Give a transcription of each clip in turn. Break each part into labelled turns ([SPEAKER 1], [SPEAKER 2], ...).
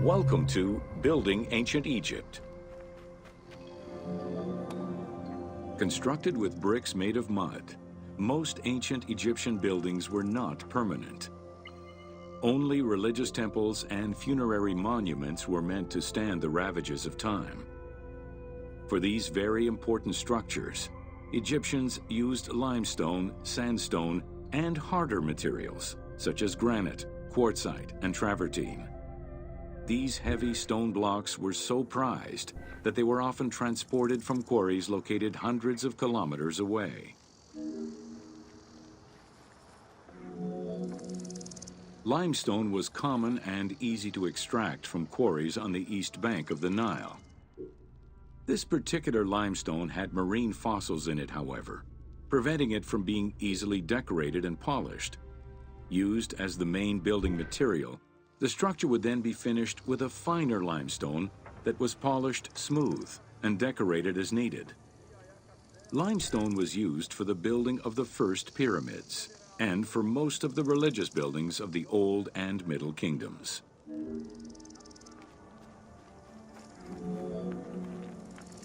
[SPEAKER 1] Welcome to Building Ancient Egypt. Constructed with bricks made of mud, most ancient Egyptian buildings were not permanent. Only religious temples and funerary monuments were meant to stand the ravages of time. For these very important structures, Egyptians used limestone, sandstone, and harder materials, such as granite, quartzite, and travertine. These heavy stone blocks were so prized that they were often transported from quarries located hundreds of kilometers away. Limestone was common and easy to extract from quarries on the east bank of the Nile. This particular limestone had marine fossils in it, however, preventing it from being easily decorated and polished. Used as the main building material, the structure would then be finished with a finer limestone that was polished smooth and decorated as needed. Limestone was used for the building of the first pyramids and for most of the religious buildings of the Old and Middle Kingdoms.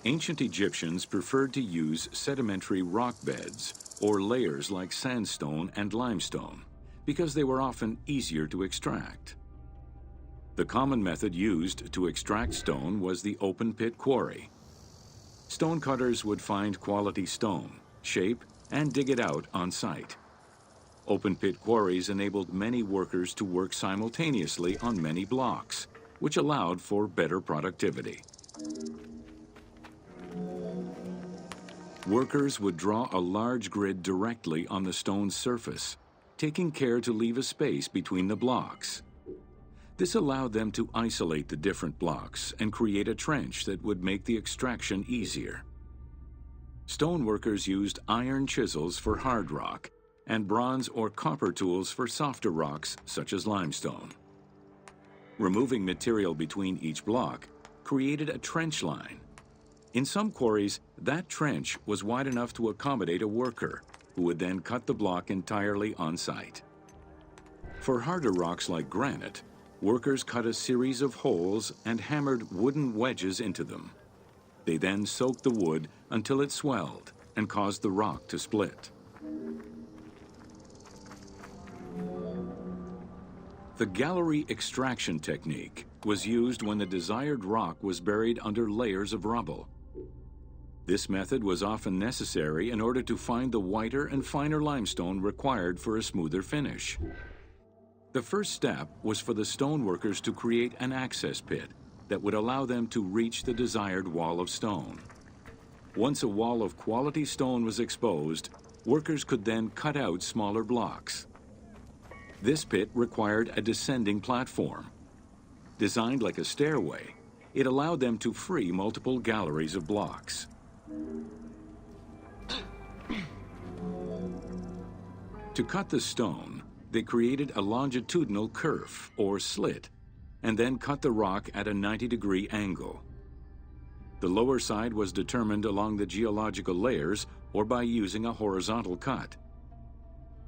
[SPEAKER 1] Ancient Egyptians preferred to use sedimentary rock beds or layers like sandstone and limestone because they were often easier to extract. The common method used to extract stone was the open pit quarry. Stonecutters would find quality stone, shape, and dig it out on site. Open pit quarries enabled many workers to work simultaneously on many blocks, which allowed for better productivity. Workers would draw a large grid directly on the stone's surface, taking care to leave a space between the blocks. This allowed them to isolate the different blocks and create a trench that would make the extraction easier. Stoneworkers used iron chisels for hard rock and bronze or copper tools for softer rocks such as limestone. Removing material between each block created a trench line. In some quarries, that trench was wide enough to accommodate a worker, who would then cut the block entirely on site. For harder rocks like granite, workers cut a series of holes and hammered wooden wedges into them. They then soaked the wood until it swelled and caused the rock to split. The gallery extraction technique was used when the desired rock was buried under layers of rubble. This method was often necessary in order to find the whiter and finer limestone required for a smoother finish. The first step was for the stoneworkers to create an access pit that would allow them to reach the desired wall of stone. Once a wall of quality stone was exposed, workers could then cut out smaller blocks. This pit required a descending platform. Designed like a stairway, it allowed them to free multiple galleries of blocks. To cut the stone, they created a longitudinal kerf, or slit, and then cut the rock at a 90-degree angle. The lower side was determined along the geological layers or by using a horizontal cut.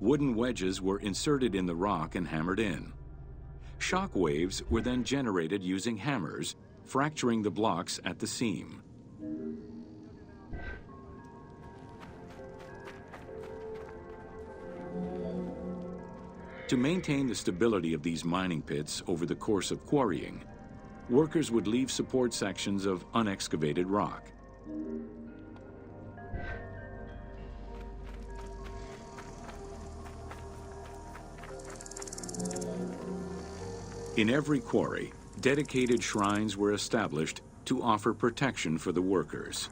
[SPEAKER 1] Wooden wedges were inserted in the rock and hammered in. Shock waves were then generated using hammers, fracturing the blocks at the seam. To maintain the stability of these mining pits over the course of quarrying, workers would leave support sections of unexcavated rock. In every quarry, dedicated shrines were established to offer protection for the workers.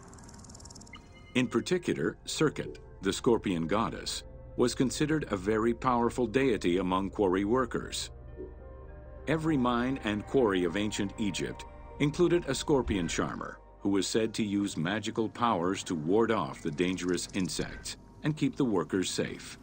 [SPEAKER 1] In particular, Serket, the scorpion goddess, was considered a very powerful deity among quarry workers. Every mine and quarry of ancient Egypt included a scorpion charmer, who was said to use magical powers to ward off the dangerous insects and keep the workers safe.